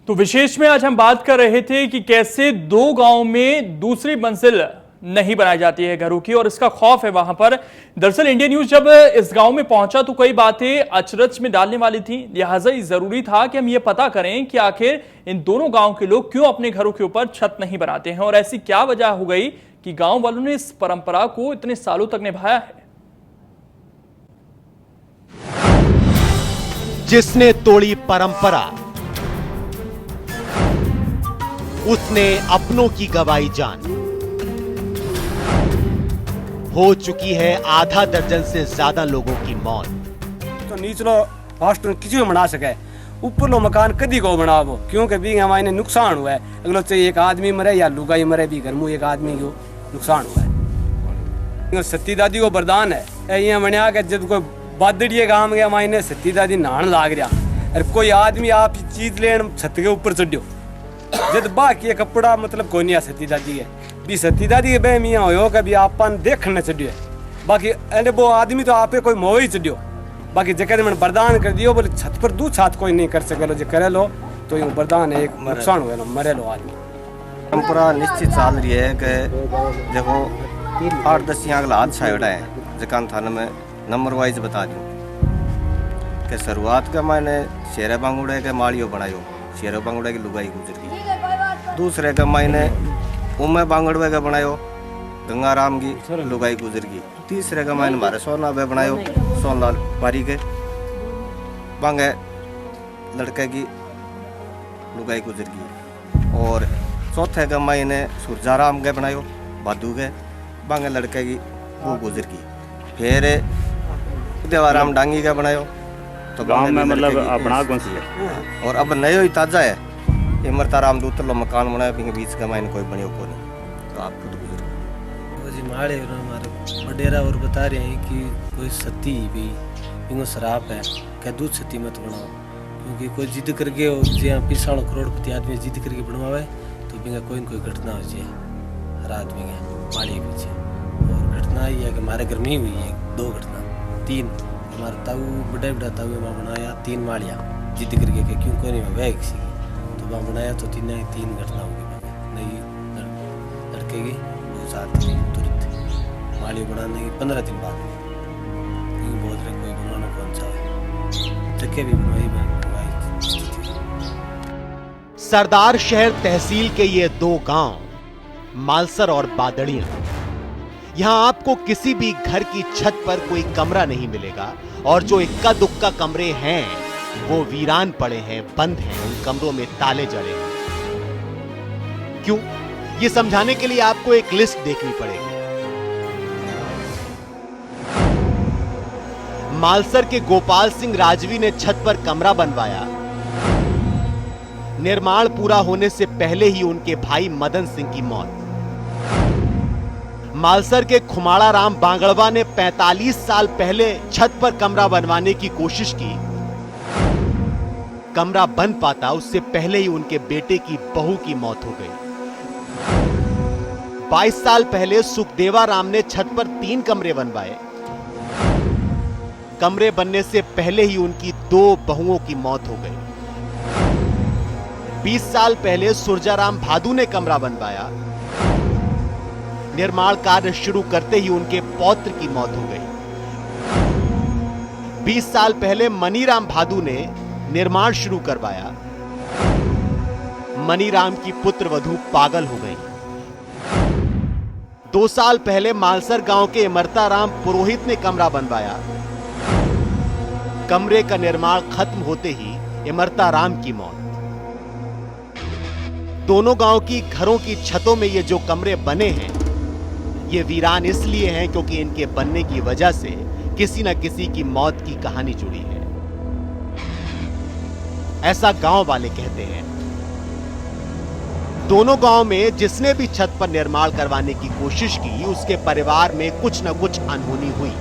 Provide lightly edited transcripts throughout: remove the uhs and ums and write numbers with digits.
तो विशेष में आज हम बात कर रहे थे कि कैसे दो गांव में दूसरी मंजिल नहीं बनाई जाती है घरों की और इसका खौफ है वहां पर। दरअसल इंडिया न्यूज जब इस गांव में पहुंचा तो कई बातें अचरज में डालने वाली थी, लिहाजा जरूरी था कि हम ये पता करें कि आखिर इन दोनों गांव के लोग क्यों अपने घरों के ऊपर छत नहीं बनाते हैं और ऐसी क्या वजह हो गई कि गांव वालों ने इस परंपरा को इतने सालों तक निभाया है। जिसने तोड़ी परंपरा उसने अपनों की गवाई जान। हो चुकी है आधा दर्जन से ज्यादा लोगों की मौत। तो नीचलो हॉस्टल किसी को बना सके, ऊपर लो मकान कदी को बनावो, क्योंकि भी हमारे नुकसान हुआ है। अगलो चाहिए एक आदमी मरे या लुगाई मरे भी घर में एक आदमी को नुकसान हुआ है। सती दादी को वरदान है ये बनया कि जब कोई बादड़िए गांव गया मायने सती दादी नहान लाग रहा और कोई आदमी आप चीज लेन छत के ऊपर चढ़ो जब बाकी कपड़ा मतलब कोई नहीं आ सती दादी है भी सती दादी के बेमिया हो कभी आपन देखने चढ़ियो बाकी अरे वो आदमी तो आपे कोई मोह ही चढ़ियो बाकी जगह मैंने वरदान कर दियो बोले छत पर दू छात कोई नहीं कर सके लो जो करे लो तो ये वरदान है, एक नुकसान हुए लो मरे लो आदमी। परंपरा निश्चित चल रही है कि देखो 8-10 हाथ साइड है जकान थाने में नंबर वाइज बता दूं कि शुरुआत का मैंने शेरे बांगुड़े के माड़ियो बनायो, शेरे बांगुड़े की लुगाई गुजर गई। दूसरे का मैंने उमे बांगड़वे का बनायो, गंगाराम की लुगाई गुजर गई। तीसरे का मैंने हमारे सोना बे बनायो, सोनलाल बारी के बांगे लड़के की लुगाई गुजर गई। और चौथे का मैंने सुरजाराम के बनायो, भादू के बांगे लड़के की वो गुजर गई। फिर देवाराम डांगी का बनायो तो गांव में मतलब अपना कौन सी है और अब नयो ही ताजा है इमरताराम दूतलो मकान बनाया फिर बीच का मायने कोई बनियो को नहीं तो आप खुद गुजर जी माड़े हमारे बडेरा और बता रहे हैं कि कोई सती भी इनको शराब है क्या दूध सती मत बनाओ क्योंकि कोई जिद करके और जहाँ पिसाणो करोड़पति आदमी जिद करके बनवावे तो बिंगा कोई न कोई घटना हो जाए हर आदमी के माड़ी पीछे। और घटना ये है कि हमारे घर में ही हुई है 2 घटना 3 हमारे ताऊ बड़ा ताऊ वहाँ बनाया 3 माड़ियाँ जिद करके कि क्यों कोई नहीं वह किसी तो वहाँ बनाया तो 3 घटना हो गई नहीं लड़के की 2 साल तुरंत माड़ी बनाने की 15 दिन बाद बोल रहे कोई बनाना कौन सा है लड़के भी बनवाई सरदार शहर तहसील के ये 2 गांव मालसर और बादड़िया। यहां आपको किसी भी घर की छत पर कोई कमरा नहीं मिलेगा और जो इक्का दुक्का कमरे हैं वो वीरान पड़े हैं, बंद हैं, उन कमरों में ताले जड़े हैं। क्यों? ये समझाने के लिए आपको एक लिस्ट देखनी पड़ेगी। मालसर के गोपाल सिंह राजवी ने छत पर कमरा बनवाया। निर्माण पूरा होने से पहले ही उनके भाई मदन सिंह की मौत। मालसर के खुमाड़ा राम बांगड़वा ने 45 साल पहले छत पर कमरा बनवाने की कोशिश की। कमरा बन पाता उससे पहले ही उनके बेटे की बहू की मौत हो गई। 22 साल पहले सुखदेवा राम ने छत पर 3 कमरे बनवाए। कमरे बनने से पहले ही उनकी 2 बहुओं की मौत हो गई। 20 साल पहले सुरजाराम भादू ने कमरा बनवाया। निर्माण कार्य शुरू करते ही उनके पौत्र की मौत हो गई। 20 साल पहले मनीराम भादू ने निर्माण शुरू करवाया। मनीराम की पुत्र वधू पागल हो गई। 2 साल पहले मालसर गांव के इमरताराम पुरोहित ने कमरा बनवाया। कमरे का निर्माण खत्म होते ही इमरताराम की मौत। दोनों गांव की घरों की छतों में ये जो कमरे बने हैं ये वीरान इसलिए हैं क्योंकि इनके बनने की वजह से किसी न किसी की मौत की कहानी जुड़ी है, ऐसा गांव वाले कहते हैं। दोनों गांव में जिसने भी छत पर निर्माण करवाने की कोशिश की उसके परिवार में कुछ न कुछ अनहोनी हुई।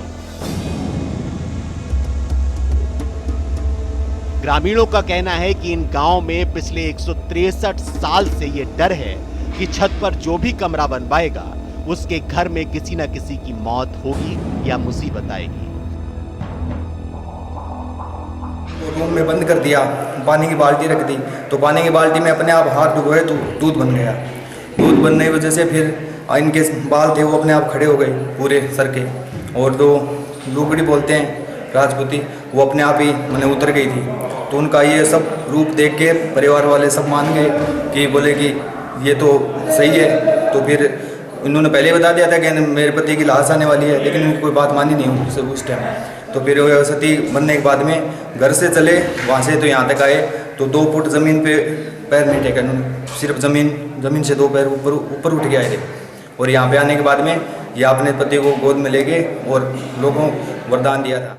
ग्रामीणों का कहना है कि इन गांव में पिछले 163 साल से यह डर है कि छत पर जो भी कमरा बनवाएगा उसके घर में किसी न किसी की मौत होगी या मुसीबत आएगी। रूम में बंद कर दिया, पानी की बाल्टी रख दी, तो पानी की बाल्टी में अपने आप हाथ डुबोए तो दूध बन गया। दूध बनने की वजह से फिर इनके बाल थे वो अपने आप खड़े हो गए पूरे सर के, और जो लुगड़ी बोलते हैं राजपूती, वो अपने आप ही मैंने उतर गई थी। तो उनका ये सब रूप देख के परिवार वाले सब मान गए कि बोले कि ये तो सही है। तो फिर उन्होंने पहले बता दिया था कि मेरे पति की लाश आने वाली है, लेकिन उनकी कोई बात मानी नहीं उनसे उस टाइम। तो फिर सती बनने के बाद में घर से चले, वहाँ से तो यहाँ तक आए तो 2 फुट ज़मीन पे पैर नहीं टेका उन्होंने, सिर्फ ज़मीन से 2 पैर ऊपर उठ के आए थे। और यहाँ पे आने के बाद में ये अपने पति को गोद में ले गए और लोगों को वरदान दिया था।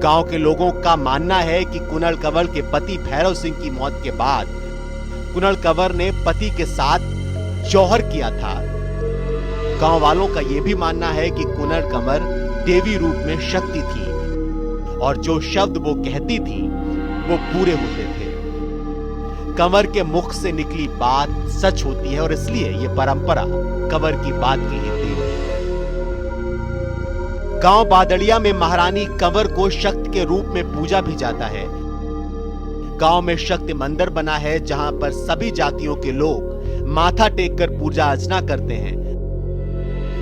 गांव के लोगों का मानना है कि कुनल कंवर के पति भैरव सिंह की मौत के बाद कुनल कंवर ने पति के साथ जौहर किया था। गांव वालों का यह भी मानना है कि कुनल कंवर देवी रूप में शक्ति थी और जो शब्द वो कहती थी वो पूरे होते थे। कंवर के मुख से निकली बात सच होती है और इसलिए यह परंपरा कंवर की बात की ही थी। गांव बादड़िया में महारानी कंवर को शक्ति के रूप में पूजा भी जाता है। गांव में शक्ति मंदिर बना है जहां पर सभी जातियों के लोग माथा टेककर पूजा अर्चना करते हैं,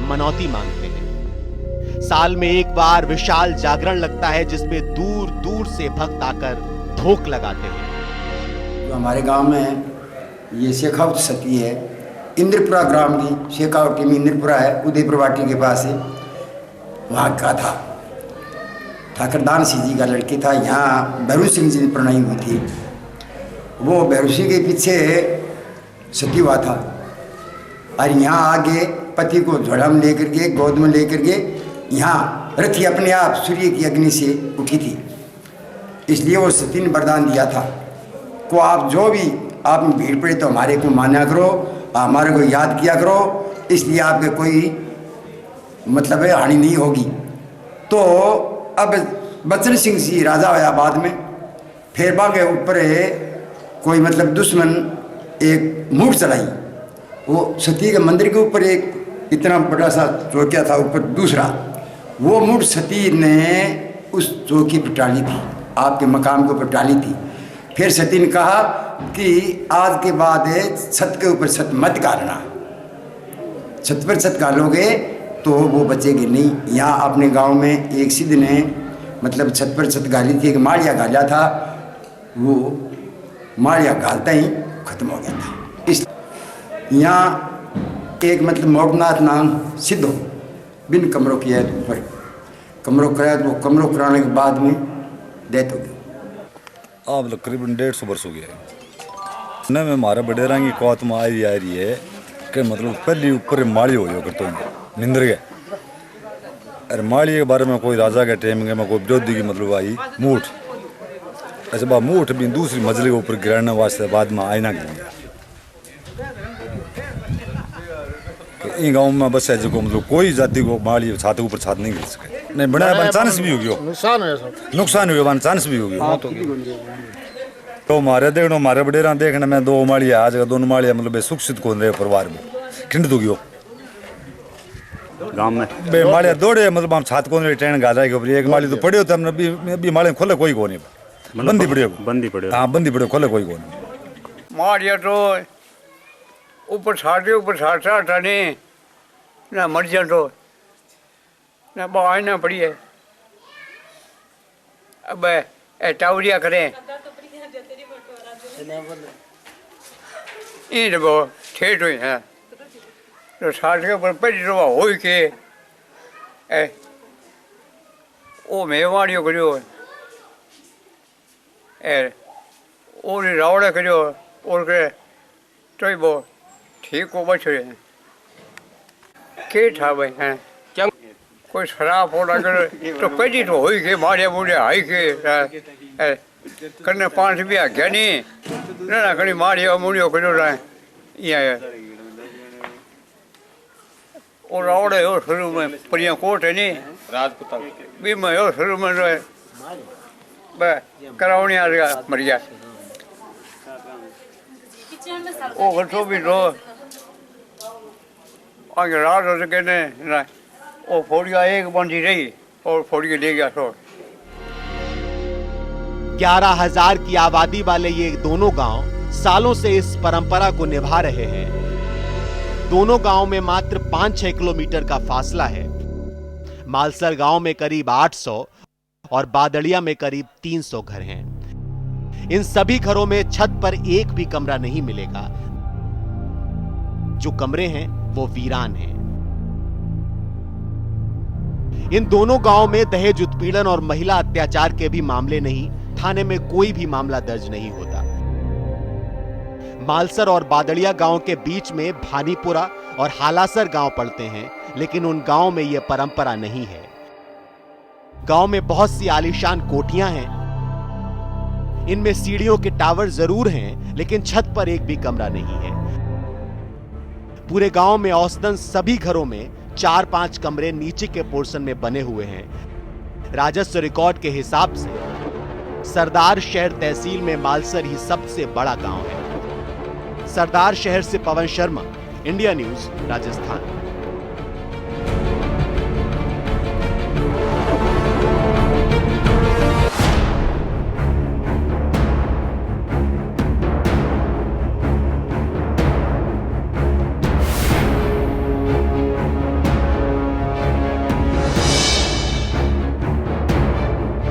मनौती मांगते हैं। साल में एक बार विशाल जागरण लगता है जिसमें दूर दूर से भक्त आकर धोख लगाते हैं। जो हमारे गांव में है ये शेखावत सती है, इंद्रपुरा ग्राम की शेखावटी में इंद्रपुरा है, उदयपुर वाटी के पास है, वहाँ का था। ठाकरदान सिंह जी का लड़की था, यहाँ भैरू सिंह जी ने प्रणाई हुई थी। वो भैरू सिंह के पीछे सती हुआ था और यहाँ आगे पति को झोड़ा में लेकर के गोद में लेकर के यहाँ रथी अपने आप सूर्य की अग्नि से उठी थी। इसलिए वो सती ने वरदान दिया था को आप जो भी आप में भीड़ पड़े तो हमारे को माना करो, हमारे को याद किया करो, इसलिए आपके कोई मतलब है हानि नहीं होगी। तो अब बचन सिंह जी राजा होया बाद में, फिर बागे ऊपर है कोई मतलब दुश्मन एक मूठ चढ़ाई, वो सती के मंदिर के ऊपर एक इतना बड़ा सा चौकिया था ऊपर दूसरा, वो मूठ सती ने उस चौकी पर टाली थी, आपके मकाम के ऊपर टाली थी। फिर सती ने कहा कि आज के बाद छत के ऊपर छत मत गालना, छत पर छत गालोगे तो वो बचेगी नहीं। यहाँ अपने गांव में एक सिद्ध ने मतलब छत पर छत गाली थी, एक माड़िया गाला था, वो माड़िया गालता ही खत्म हो गया था। इस यहाँ एक मतलब मोटनाथ नाम सिद्ध हो बिन कमरों किया है, ऊपर कमरों कराया तो वो कमरों कराने के बाद में डेथ हो गई। अब करीबन 150 वर्ष हो गया है न में हमारा बडेरा की कौत में आ रही है कि मतलब पहली ऊपर माली हो करते हैं निंद्र गए। अरे माली के बारे में कोई राजा के टाइम में कोई विरोधी की मतलब आई मूठ, अच्छा बा मूठ भी दूसरी मंजिल के ऊपर गिराने वास्ते बाद में आईना गिर इन गाँव में बस है जो मतलब कोई जाति को माली छात के ऊपर छात नहीं गिर सके, नहीं बनाया चांस भी हो गया, नुकसान हुआ चांस भी हो गया। तो हमारे देखो हमारे बडेरा देखने में 2 मालिया आज का 2 मालिया मतलब सुरक्षित कौन रहे परिवार में खिंड तो गयो गांव में बे मालिया दौड़े मतलब हम छात कौन रहे ट्रेन गाजा के ऊपर एक माली तो पड़े होते हमने भी माले खोले कोई को नहीं, बंदी पड़े हाँ बंदी पड़े खोले कोई को नहीं। मालिया तो ऊपर छाटा नहीं ना मर जा तो ना बाहर ना पड़ी है। अब टावरिया करें इन वो ठेठ हुई है तो छाट के ऊपर पड़ी तो हो के वो मेवाड़ियों करियो और रावड़ा करियो और के तो वो ठीक को बच रहे के था भाई हैं क्या कोई शराब फोड़ा कर तो पहली तो हो के मारे बूढ़े हाई के करने 5 रुपया क्या नहीं ना कहीं मारियो मुड़ियो करो यहाँ और रावड़े हो शुरू में परिया कोट है नहीं राजपूता भी मैं हो शुरू में करावनी आ गया मर गया वो घटो भी रो आगे रात हो सके नहीं वो फोड़िया एक बंदी रही और फोड़िया ले गया छोड़। 11,000 की आबादी वाले ये दोनों गांव सालों से इस परंपरा को निभा रहे हैं। दोनों गांव में मात्र 5-6 किलोमीटर का फासला है। मालसर गांव में करीब 800 और बादड़िया में करीब 300 घर हैं। इन सभी घरों में छत पर एक भी कमरा नहीं मिलेगा। जो कमरे हैं वो वीरान हैं। इन दोनों गांवों में दहेज उत्पीड़न और महिला अत्याचार के भी मामले नहीं, थाने में कोई भी मामला दर्ज नहीं होता। मालसर और बादड़िया गांव के बीच में भानीपुरा और हालासर गांव पड़ते हैं, लेकिन उन गांव में यह परंपरा नहीं है। गांव में बहुत सी आलीशान कोठियां हैं। इनमें सीढ़ियों के टावर जरूर हैं, लेकिन छत पर एक भी कमरा नहीं है। पूरे गांव में औसतन सभी घरों में 4-5 कमरे नीचे के पोर्शन में बने हुए हैं। राजस्व रिकॉर्ड के हिसाब से सरदार शहर तहसील में मालसर ही सबसे बड़ा गांव है। सरदार शहर से पवन शर्मा, इंडिया न्यूज, राजस्थान।